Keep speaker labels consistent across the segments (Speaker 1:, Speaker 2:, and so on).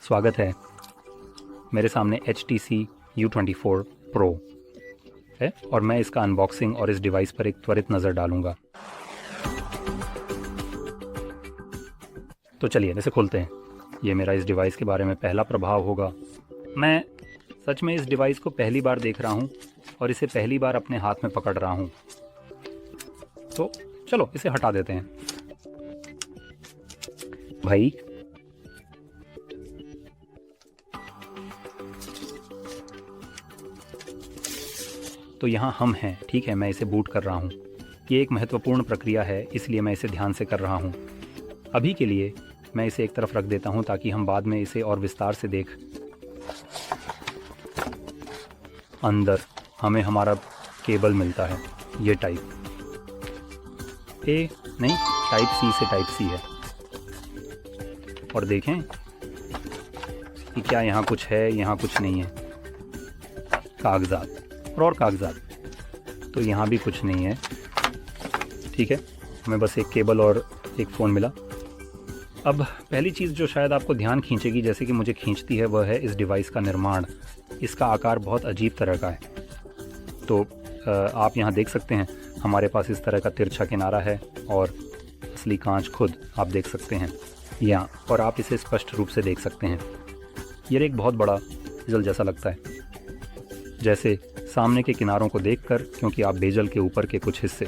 Speaker 1: स्वागत है। मेरे सामने HTC U24 Pro है और मैं इसका अनबॉक्सिंग और इस डिवाइस पर एक त्वरित नज़र डालूंगा। तो चलिए इसे खोलते हैं। ये मेरा इस डिवाइस के बारे में पहला प्रभाव होगा। मैं सच में इस डिवाइस को पहली बार देख रहा हूँ और इसे पहली बार अपने हाथ में पकड़ रहा हूँ। तो चलो इसे हटा देते हैं। भाई तो यहाँ हम हैं, ठीक है। मैं इसे बूट कर रहा हूँ। ये एक महत्वपूर्ण प्रक्रिया है, इसलिए मैं इसे ध्यान से कर रहा हूँ। अभी के लिए मैं इसे एक तरफ रख देता हूँ ताकि हम बाद में इसे और विस्तार से देख। अंदर हमें हमारा केबल मिलता है, ये टाइप ए नहीं, टाइप सी से टाइप सी है। और देखें कि क्या यहाँ कुछ है, यहाँ कुछ नहीं है। कागजात और कागजात, तो यहाँ भी कुछ नहीं है। ठीक है, हमें बस एक केबल और एक फ़ोन मिला। अब पहली चीज़ जो शायद आपको ध्यान खींचेगी, जैसे कि मुझे खींचती है, वह है इस डिवाइस का निर्माण। इसका आकार बहुत अजीब तरह का है। तो आप यहाँ देख सकते हैं हमारे पास इस तरह का तिरछा किनारा है और असली कांच खुद आप देख सकते हैं यहाँ, और आप इसे स्पष्ट रूप से देख सकते हैं। यह एक बहुत बड़ा बेजल जैसा लगता है, जैसे सामने के किनारों को देखकर, क्योंकि आप बेजल के ऊपर के कुछ हिस्से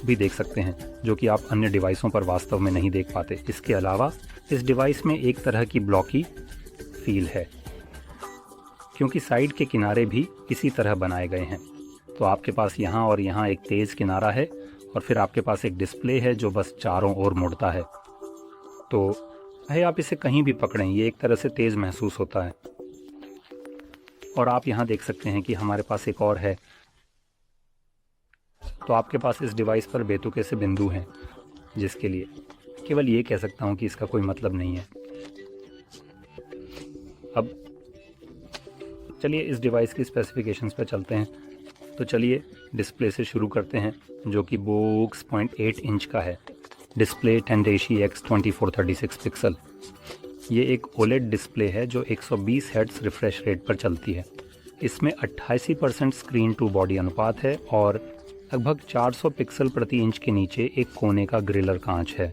Speaker 1: भी देख सकते हैं जो कि आप अन्य डिवाइसों पर वास्तव में नहीं देख पाते। इसके अलावा इस डिवाइस में एक तरह की ब्लॉकी फील है, क्योंकि साइड के किनारे भी इसी तरह बनाए गए हैं। तो आपके पास यहाँ और यहाँ एक तेज़ किनारा है और फिर आपके पास एक डिस्प्ले है जो बस चारों ओर मुड़ता है। तो चाहे आप इसे कहीं भी पकड़ें, ये एक तरह से तेज़ महसूस होता है। और आप यहाँ देख सकते हैं कि हमारे पास एक और है। तो आपके पास इस डिवाइस पर बेतुके से बिंदु हैं, जिसके लिए केवल ये कह सकता हूँ कि इसका कोई मतलब नहीं है। अब चलिए इस डिवाइस की स्पेसिफिकेशंस पर चलते हैं। तो चलिए डिस्प्ले से शुरू करते हैं, जो कि 6.8 इंच का है। Display 1080x 2436 pixel. ये एक OLED डिस्प्ले है जो 120 हर्ट्ज रिफ्रेश रेट पर चलती है। इसमें 88% स्क्रीन टू बॉडी अनुपात है और लगभग 400 पिक्सल प्रति इंच के नीचे एक कोने का ग्रिलर कांच है।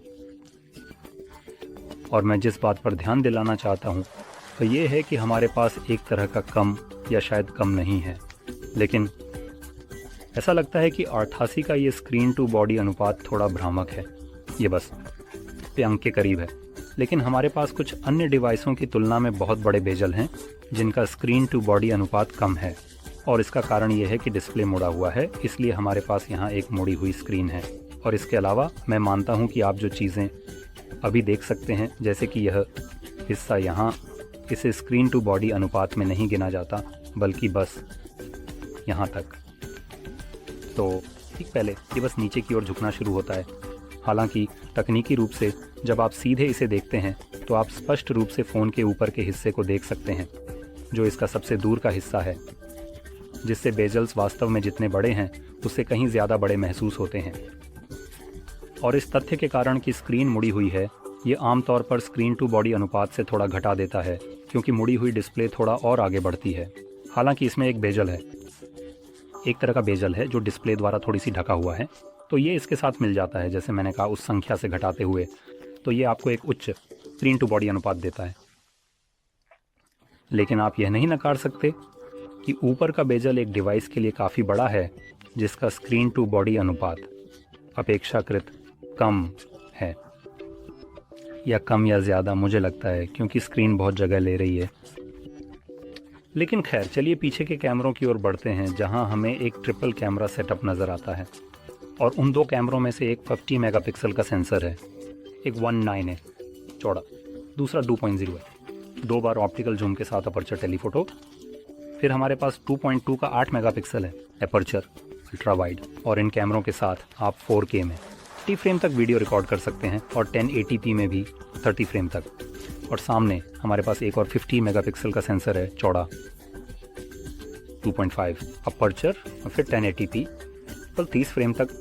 Speaker 1: और मैं जिस बात पर ध्यान दिलाना चाहता हूँ तो ये है कि हमारे पास एक तरह का कम या शायद कम नहीं है, लेकिन ऐसा लगता है कि 88 का ये स्क्रीन टू बॉडी अनुपात थोड़ा भ्रामक है। ये बस पे अंक के करीब है, लेकिन हमारे पास कुछ अन्य डिवाइसों की तुलना में बहुत बड़े बेजल हैं जिनका स्क्रीन टू बॉडी अनुपात कम है। और इसका कारण यह है कि डिस्प्ले मुड़ा हुआ है, इसलिए हमारे पास यहाँ एक मुड़ी हुई स्क्रीन है। और इसके अलावा मैं मानता हूँ कि आप जो चीज़ें अभी देख सकते हैं, जैसे कि यह हिस्सा यहाँ, इसे स्क्रीन टू बॉडी अनुपात में नहीं गिना जाता, बल्कि बस यहाँ तक। तो ठीक पहले ये बस नीचे की ओर झुकना शुरू होता है। हालांकि तकनीकी रूप से जब आप सीधे इसे देखते हैं तो आप स्पष्ट रूप से फ़ोन के ऊपर के हिस्से को देख सकते हैं, जो इसका सबसे दूर का हिस्सा है, जिससे बेजल्स वास्तव में जितने बड़े हैं उससे कहीं ज़्यादा बड़े महसूस होते हैं। और इस तथ्य के कारण कि स्क्रीन मुड़ी हुई है, ये आमतौर पर स्क्रीन टू बॉडी अनुपात से थोड़ा घटा देता है, क्योंकि मुड़ी हुई डिस्प्ले थोड़ा और आगे बढ़ती है। हालांकि इसमें एक बेजल है, एक तरह का बेजल है जो डिस्प्ले द्वारा थोड़ी सी ढका हुआ है, तो ये इसके साथ मिल जाता है, जैसे मैंने कहा, उस संख्या से घटाते हुए। तो ये आपको एक उच्च स्क्रीन टू बॉडी अनुपात देता है। लेकिन आप यह नहीं नकार सकते कि ऊपर का बेजल एक डिवाइस के लिए काफ़ी बड़ा है जिसका स्क्रीन टू बॉडी अनुपात अपेक्षाकृत कम है, या कम या ज़्यादा मुझे लगता है, क्योंकि स्क्रीन बहुत जगह ले रही है। लेकिन खैर, चलिए पीछे के कैमरों की ओर बढ़ते हैं, जहां हमें एक ट्रिपल कैमरा सेटअप नज़र आता है। और उन दो कैमरों में से एक 50 मेगापिक्सल का सेंसर है, एक 19 है चौड़ा, दूसरा 2.0 है। 2 बार ऑप्टिकल जूम के साथ अपर्चर टेलीफोटो। फिर हमारे पास 2.2 का 8 मेगापिक्सल है अपर्चर अल्ट्रा वाइड, और इन कैमरों के साथ आप 4K में 30 फ्रेम तक वीडियो रिकॉर्ड कर सकते हैं और 1080p में भी 30 फ्रेम तक। और सामने हमारे पास एक और 50 मेगापिक्सल का सेंसर है चौड़ा, 2.5 अपर्चर और फिर 1080p और 30 फ्रेम तक।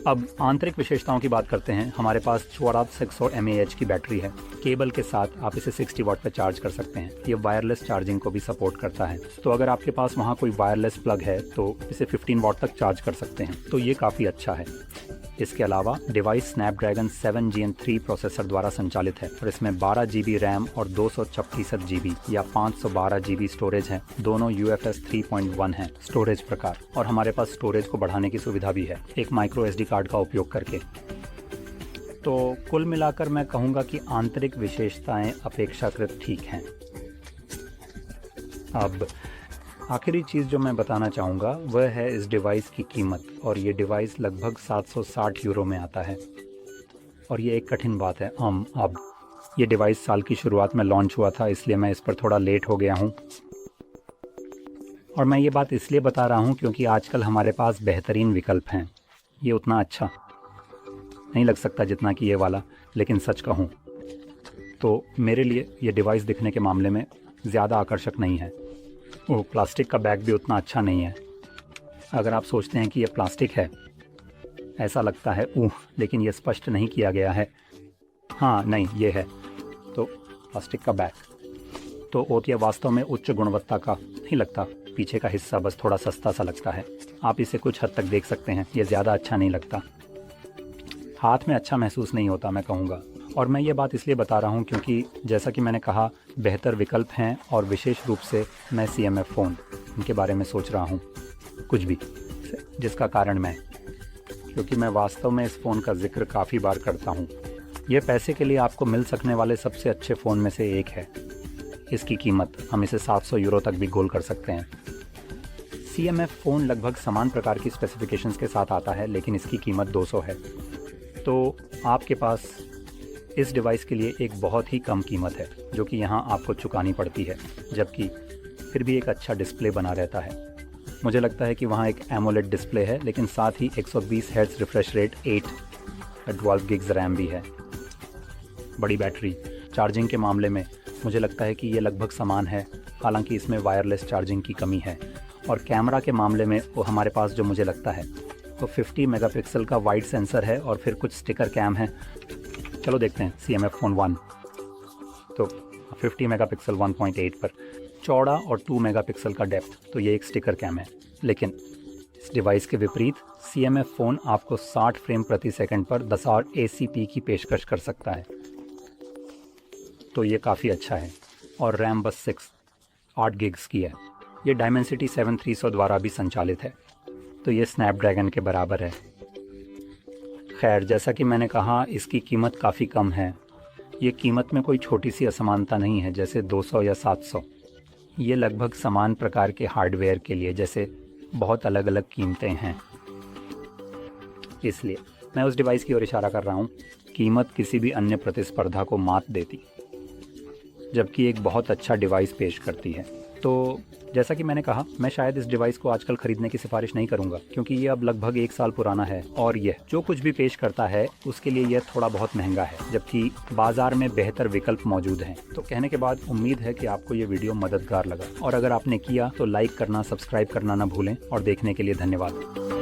Speaker 1: अब आंतरिक विशेषताओं की बात करते हैं। हमारे पास 6400 mAh की बैटरी है, केबल के साथ आप इसे 60 वाट पर चार्ज कर सकते हैं। ये वायरलेस चार्जिंग को भी सपोर्ट करता है, तो अगर आपके पास वहाँ कोई वायरलेस प्लग है तो इसे 15 वाट तक चार्ज कर सकते हैं, तो ये काफ़ी अच्छा है। इसके अलावा डिवाइस स्नैपड्रैगन 7 Gen 3 प्रोसेसर द्वारा संचालित है और इसमें 12 GB रैम और 256 GB या 512 GB स्टोरेज है। दोनों UFS 3.1 है स्टोरेज प्रकार, और हमारे पास स्टोरेज को बढ़ाने की सुविधा भी है एक माइक्रो SD कार्ड का उपयोग करके। तो कुल मिलाकर मैं कहूँगा कि आंतरिक विशेषताएं अपेक्षाकृत ठीक हैं। अब आखिरी चीज़ जो मैं बताना चाहूँगा वह है इस डिवाइस की कीमत, और ये डिवाइस लगभग 760 यूरो में आता है। और ये एक कठिन बात है। अब ये डिवाइस साल की शुरुआत में लॉन्च हुआ था, इसलिए मैं इस पर थोड़ा लेट हो गया हूँ। और मैं ये बात इसलिए बता रहा हूँ क्योंकि आजकल हमारे पास बेहतरीन विकल्प हैं। ये उतना अच्छा नहीं लग सकता जितना कि ये वाला, लेकिन सच कहूँ तो मेरे लिए ये डिवाइस दिखने के मामले में ज़्यादा आकर्षक नहीं है। वो प्लास्टिक का बैग भी उतना अच्छा नहीं है। अगर आप सोचते हैं कि ये प्लास्टिक है, ऐसा लगता है लेकिन ये स्पष्ट नहीं किया गया है। हाँ नहीं, ये है तो प्लास्टिक का बैग तो ये वास्तव में उच्च गुणवत्ता का नहीं लगता। पीछे का हिस्सा बस थोड़ा सस्ता सा लगता है। आप इसे कुछ हद तक देख सकते हैं, ये ज़्यादा अच्छा नहीं लगता। हाथ में अच्छा महसूस नहीं होता मैं कहूँगा। और मैं ये बात इसलिए बता रहा हूँ क्योंकि जैसा कि मैंने कहा बेहतर विकल्प हैं, और विशेष रूप से मैं CMF फ़ोन इनके बारे में सोच रहा हूँ कुछ भी, जिसका कारण क्योंकि मैं वास्तव में इस फ़ोन का जिक्र काफ़ी बार करता हूँ। यह पैसे के लिए आपको मिल सकने वाले सबसे अच्छे फ़ोन में से एक है। इसकी कीमत हम इसे 700 यूरो तक भी गोल कर सकते हैं। CMF फ़ोन लगभग समान प्रकार की स्पेसिफिकेशंस के साथ आता है, लेकिन इसकी कीमत 200 है। तो आपके पास इस डिवाइस के लिए एक बहुत ही कम कीमत है जो कि यहाँ आपको चुकानी पड़ती है, जबकि फिर भी एक अच्छा डिस्प्ले बना रहता है। मुझे लगता है कि वहाँ एक एमोलेड डिस्प्ले है, लेकिन साथ ही 120 hertz refresh rate 12 gigs RAM भी है। बड़ी बैटरी। चार्जिंग के मामले में मुझे लगता है कि ये लगभग समान है, हालांकि इसमें वायरलेस चार्जिंग की कमी है। और कैमरा के मामले में वो हमारे पास जो मुझे लगता है तो 50 मेगापिक्सल का वाइड सेंसर है और फिर कुछ स्टिकर कैम है। चलो देखते हैं CMF फ़ोन 1। तो 50 मेगापिक्सल 1.8 पर चौड़ा और 2 मेगापिक्सल का डेप्थ, तो ये एक स्टिकर कैम है। लेकिन इस डिवाइस के विपरीत CMF फ़ोन आपको 60 फ्रेम प्रति सेकंड पर 10 ACP की पेशकश कर सकता है, तो ये काफ़ी अच्छा है। और रैम बस 8 गिग्स की है। ये डायमेंसिटी 7300 द्वारा भी संचालित है, तो ये स्नैपड्रैगन के बराबर है। खैर, जैसा कि मैंने कहा इसकी कीमत काफ़ी कम है। ये कीमत में कोई छोटी सी असमानता नहीं है जैसे 200 या 700। ये लगभग समान प्रकार के हार्डवेयर के लिए जैसे बहुत अलग अलग कीमतें हैं। इसलिए मैं उस डिवाइस की ओर इशारा कर रहा हूँ। कीमत किसी भी अन्य प्रतिस्पर्धा को मात देती, जबकि एक बहुत अच्छा डिवाइस पेश करती है। तो जैसा कि मैंने कहा, मैं शायद इस डिवाइस को आजकल ख़रीदने की सिफारिश नहीं करूंगा, क्योंकि ये अब लगभग 1 साल पुराना है और यह जो कुछ भी पेश करता है उसके लिए यह थोड़ा बहुत महंगा है, जबकि बाज़ार में बेहतर विकल्प मौजूद हैं। तो कहने के बाद उम्मीद है कि आपको ये वीडियो मददगार लगा, और अगर आपने किया तो लाइक करना, सब्सक्राइब करना ना भूलें। और देखने के लिए धन्यवाद।